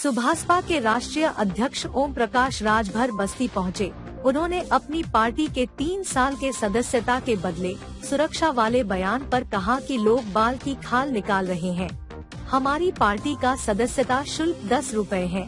सुभासपा के राष्ट्रीय अध्यक्ष ओम प्रकाश राजभर बस्ती पहुंचे। उन्होंने अपनी पार्टी के 3 साल के सदस्यता के बदले सुरक्षा वाले बयान पर कहा कि लोग बाल की खाल निकाल रहे हैं। हमारी पार्टी का सदस्यता शुल्क 10 रुपए है।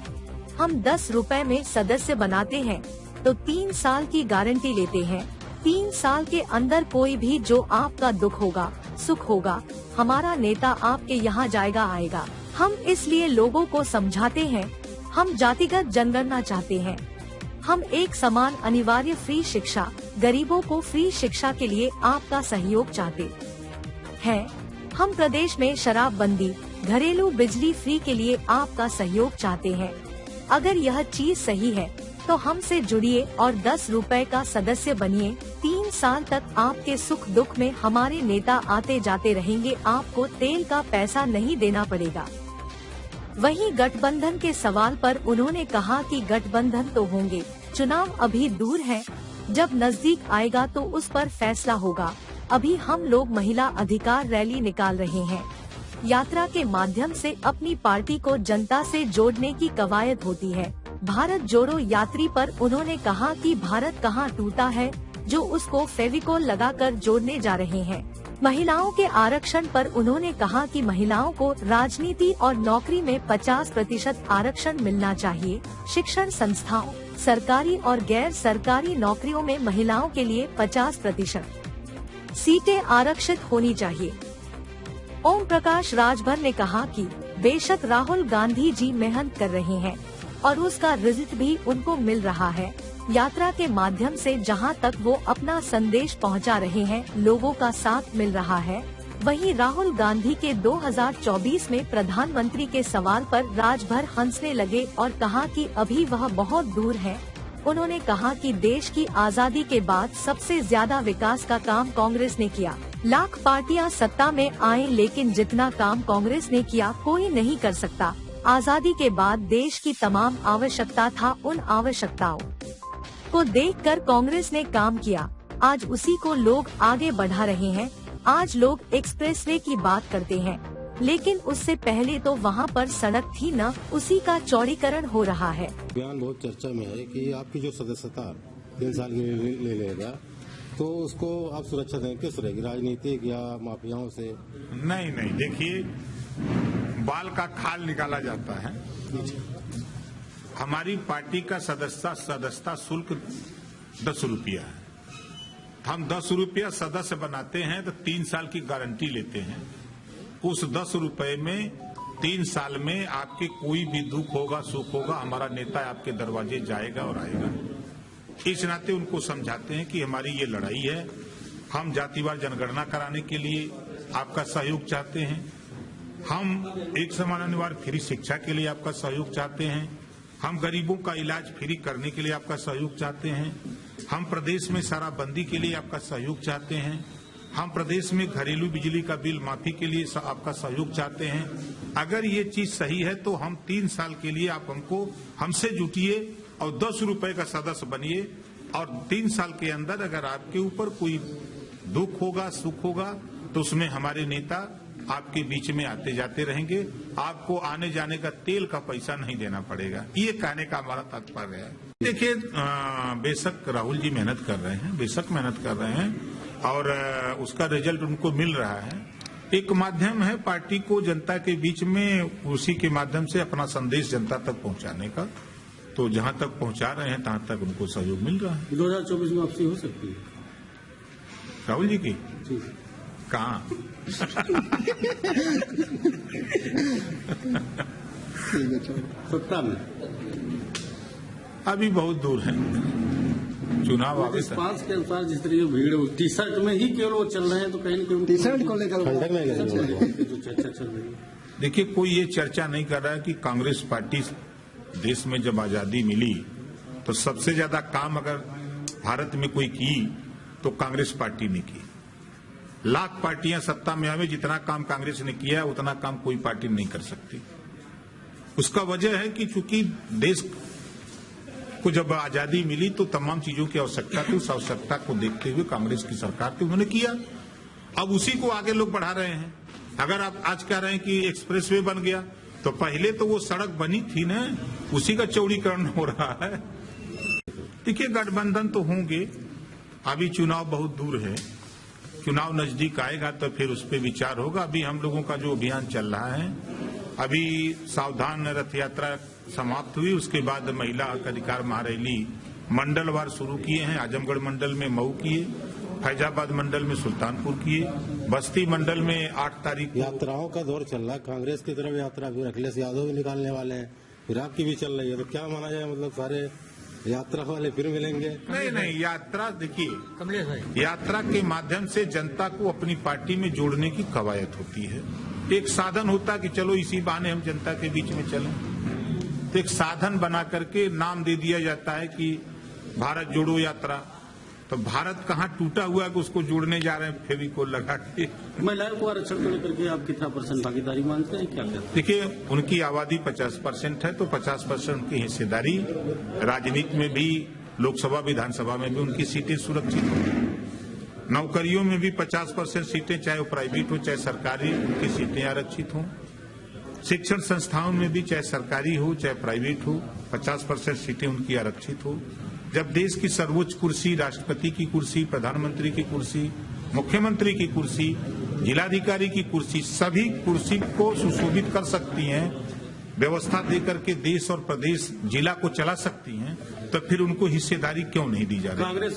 हम 10 रुपए में सदस्य बनाते हैं तो 3 साल की गारंटी लेते हैं। 3 साल के अंदर कोई भी जो आपका दुख होगा, सुख होगा, हमारा नेता आपके यहाँ जाएगा आएगा। हम इसलिए लोगों को समझाते हैं। हम जातिगत जनगणना चाहते हैं। हम एक समान अनिवार्य फ्री शिक्षा, गरीबों को फ्री शिक्षा के लिए आपका सहयोग चाहते हैं। हम प्रदेश में शराबबंदी, घरेलू बिजली फ्री के लिए आपका सहयोग चाहते हैं। अगर यह चीज सही है तो हमसे जुड़िए और 10 रुपए का सदस्य बनिए। 3 साल तक आपके सुख दुख में हमारे नेता आते जाते रहेंगे। आपको तेल का पैसा नहीं देना पड़ेगा। वहीं गठबंधन के सवाल पर उन्होंने कहा कि गठबंधन तो होंगे, चुनाव अभी दूर है। जब नजदीक आएगा तो उस पर फैसला होगा। अभी हम लोग महिला अधिकार रैली निकाल रहे हैं। यात्रा के माध्यम से अपनी पार्टी को जनता से जोड़ने की कवायद होती है। भारत जोड़ो यात्री पर उन्होंने कहा कि भारत कहाँ टूटा है जो उसको फेविकोल लगाकर जोड़ने जा रहे हैं। महिलाओं के आरक्षण पर उन्होंने कहा कि महिलाओं को राजनीति और नौकरी में 50% आरक्षण मिलना चाहिए। शिक्षण संस्थाओं, सरकारी और गैर सरकारी नौकरियों में महिलाओं के लिए 50% सीटें आरक्षित होनी चाहिए। ओम प्रकाश राजभर ने कहा कि बेशक राहुल गांधी जी मेहनत कर रहे हैं और उसका रिजल्ट भी उनको मिल रहा है। यात्रा के माध्यम से जहां तक वो अपना संदेश पहुंचा रहे हैं, लोगों का साथ मिल रहा है। वहीं राहुल गांधी के 2024 में प्रधानमंत्री के सवाल पर राजभर हंसने लगे और कहा कि अभी वह बहुत दूर है। उन्होंने कहा कि देश की आजादी के बाद सबसे ज्यादा विकास का काम कांग्रेस ने किया। लाख पार्टियां सत्ता में आए लेकिन जितना काम कांग्रेस ने किया कोई नहीं कर सकता। आजादी के बाद देश की तमाम आवश्यकता था, उन आवश्यकताओं को देखकर कांग्रेस ने काम किया। आज उसी को लोग आगे बढ़ा रहे हैं। आज लोग एक्सप्रेसवे की बात करते हैं, लेकिन उससे पहले तो वहाँ पर सड़क थी न, उसी का चौड़ीकरण हो रहा है। बयान बहुत चर्चा में है कि आपकी जो सदस्यता 3 साल की ले लेगा तो उसको आप सुरक्षा देंगे, किस रहेगी, राजनीतिक या माफियाओं से? नहीं, देखिए, बाल का खाल निकाला जाता है। हमारी पार्टी का सदस्यता शुल्क 10 रुपया है। हम 10 रुपया सदस्य बनाते हैं तो 3 साल की गारंटी लेते हैं। उस 10 रुपए में 3 साल में आपके कोई भी दुख होगा, सुख होगा, हमारा नेता आपके दरवाजे जाएगा और आएगा। इस नाते उनको समझाते हैं कि हमारी ये लड़ाई है। हम जातिवार जनगणना कराने के लिए आपका सहयोग चाहते हैं। हम एक समान अनिवार्य फ्री शिक्षा के लिए आपका सहयोग चाहते हैं। हम गरीबों का इलाज फ्री करने के लिए आपका सहयोग चाहते हैं। हम प्रदेश में शराबबंदी के लिए आपका सहयोग चाहते हैं। हम प्रदेश में घरेलू बिजली का बिल माफी के लिए आपका सहयोग चाहते हैं। अगर ये चीज सही है तो हम 3 साल के लिए आप हमसे जुटिए और 10 रुपए का सदस्य बनिए और 3 साल के अंदर अगर आपके ऊपर कोई दुख होगा, सुख होगा तो उसमें हमारे नेता आपके बीच में आते जाते रहेंगे। आपको आने जाने का तेल का पैसा नहीं देना पड़ेगा। ये कहने का हमारा तात्पर्य है। देखिए, बेशक राहुल जी मेहनत कर रहे हैं, बेशक मेहनत कर रहे हैं और उसका रिजल्ट उनको मिल रहा है। एक माध्यम है पार्टी को जनता के बीच में, उसी के माध्यम से अपना संदेश जनता तक पहुंचाने का। तो जहां तक पहुंचा रहे हैं तहां तक उनको सहयोग मिल रहा है। 2024 में वापसी हो सकती है राहुल जी की? कहाँ? सत्ता में अभी बहुत दूर है। चुनाव आगे रिस्पांस के अनुसार जिस तरीके भीड़ टी शर्ट में ही केवल वो चल रहे हैं तो कहीं न कहीं टी शर्ट को लेकर जो चर्चा चल रही है। देखिए, कोई ये चर्चा नहीं कर रहा है कि कांग्रेस पार्टी देश में जब आजादी मिली तो सबसे ज्यादा काम अगर भारत में कोई की तो कांग्रेस पार्टी ने की। लाख पार्टियां सत्ता में आवे, जितना काम कांग्रेस ने किया है उतना काम कोई पार्टी नहीं कर सकती। उसका वजह है कि चूंकि देश को जब आजादी मिली तो तमाम चीजों की आवश्यकता थी। उस आवश्यकता को देखते हुए कांग्रेस की सरकार थी, उन्होंने किया। अब उसी को आगे लोग बढ़ा रहे हैं। अगर आप आज कह रहे हैं कि एक्सप्रेसवे बन गया तो पहले तो वो सड़क बनी थी ना, उसी का चौड़ीकरण हो रहा है। देखिए, गठबंधन तो होंगे, अभी चुनाव बहुत दूर है, चुनाव नजदीक आएगा तो फिर उस पर विचार होगा। अभी हम लोगों का जो अभियान चल रहा है, अभी सावधान रथ यात्रा समाप्त हुई, उसके बाद महिला हक अधिकार महारैली मंडलवार शुरू किए हैं। आजमगढ़ मंडल में मऊ किए, फैजाबाद मंडल में सुल्तानपुर किए, बस्ती मंडल में 8 तारीख। यात्राओं का दौर चल रहा है, कांग्रेस की तरफ यात्रा भी अखिलेश यादव भी निकालने वाले हैं, फिर आपकी भी चल रही है, तो क्या माना जाए, मतलब सारे यात्रा वाले फिर मिलेंगे? नहीं, यात्रा देखिए, यात्रा के माध्यम से जनता को अपनी पार्टी में जोड़ने की कवायद होती है। एक साधन होता कि चलो इसी बहाने हम जनता के बीच में चलें, तो एक साधन बना करके नाम दे दिया जाता है कि भारत जोड़ो यात्रा। तो भारत कहाँ टूटा हुआ है कि उसको जोड़ने जा रहे हैं फेविकोल लगा के। महिलाओं को आरक्षण को लेकर के आप कितना % भागीदारी मानते हैं, क्या कहते हैं? देखिए, उनकी आबादी 50% है, तो 50% उनकी हिस्सेदारी राजनीति में भी, लोकसभा विधानसभा में भी उनकी सीटें सुरक्षित हों। नौकरियों में भी 50% सीटें, चाहे वो प्राइवेट हो चाहे सरकारी, उनकी सीटें आरक्षित हों। शिक्षण संस्थाओं में भी, चाहे सरकारी हो चाहे प्राइवेट हो, 50% सीटें उनकी आरक्षित हो। जब देश की सर्वोच्च कुर्सी, राष्ट्रपति की कुर्सी, प्रधानमंत्री की कुर्सी, मुख्यमंत्री की कुर्सी, जिलाधिकारी की कुर्सी, सभी कुर्सी को सुशोभित कर सकती हैं, व्यवस्था देकर के देश और प्रदेश जिला को चला सकती हैं, तो फिर उनको हिस्सेदारी क्यों नहीं दी जा रही?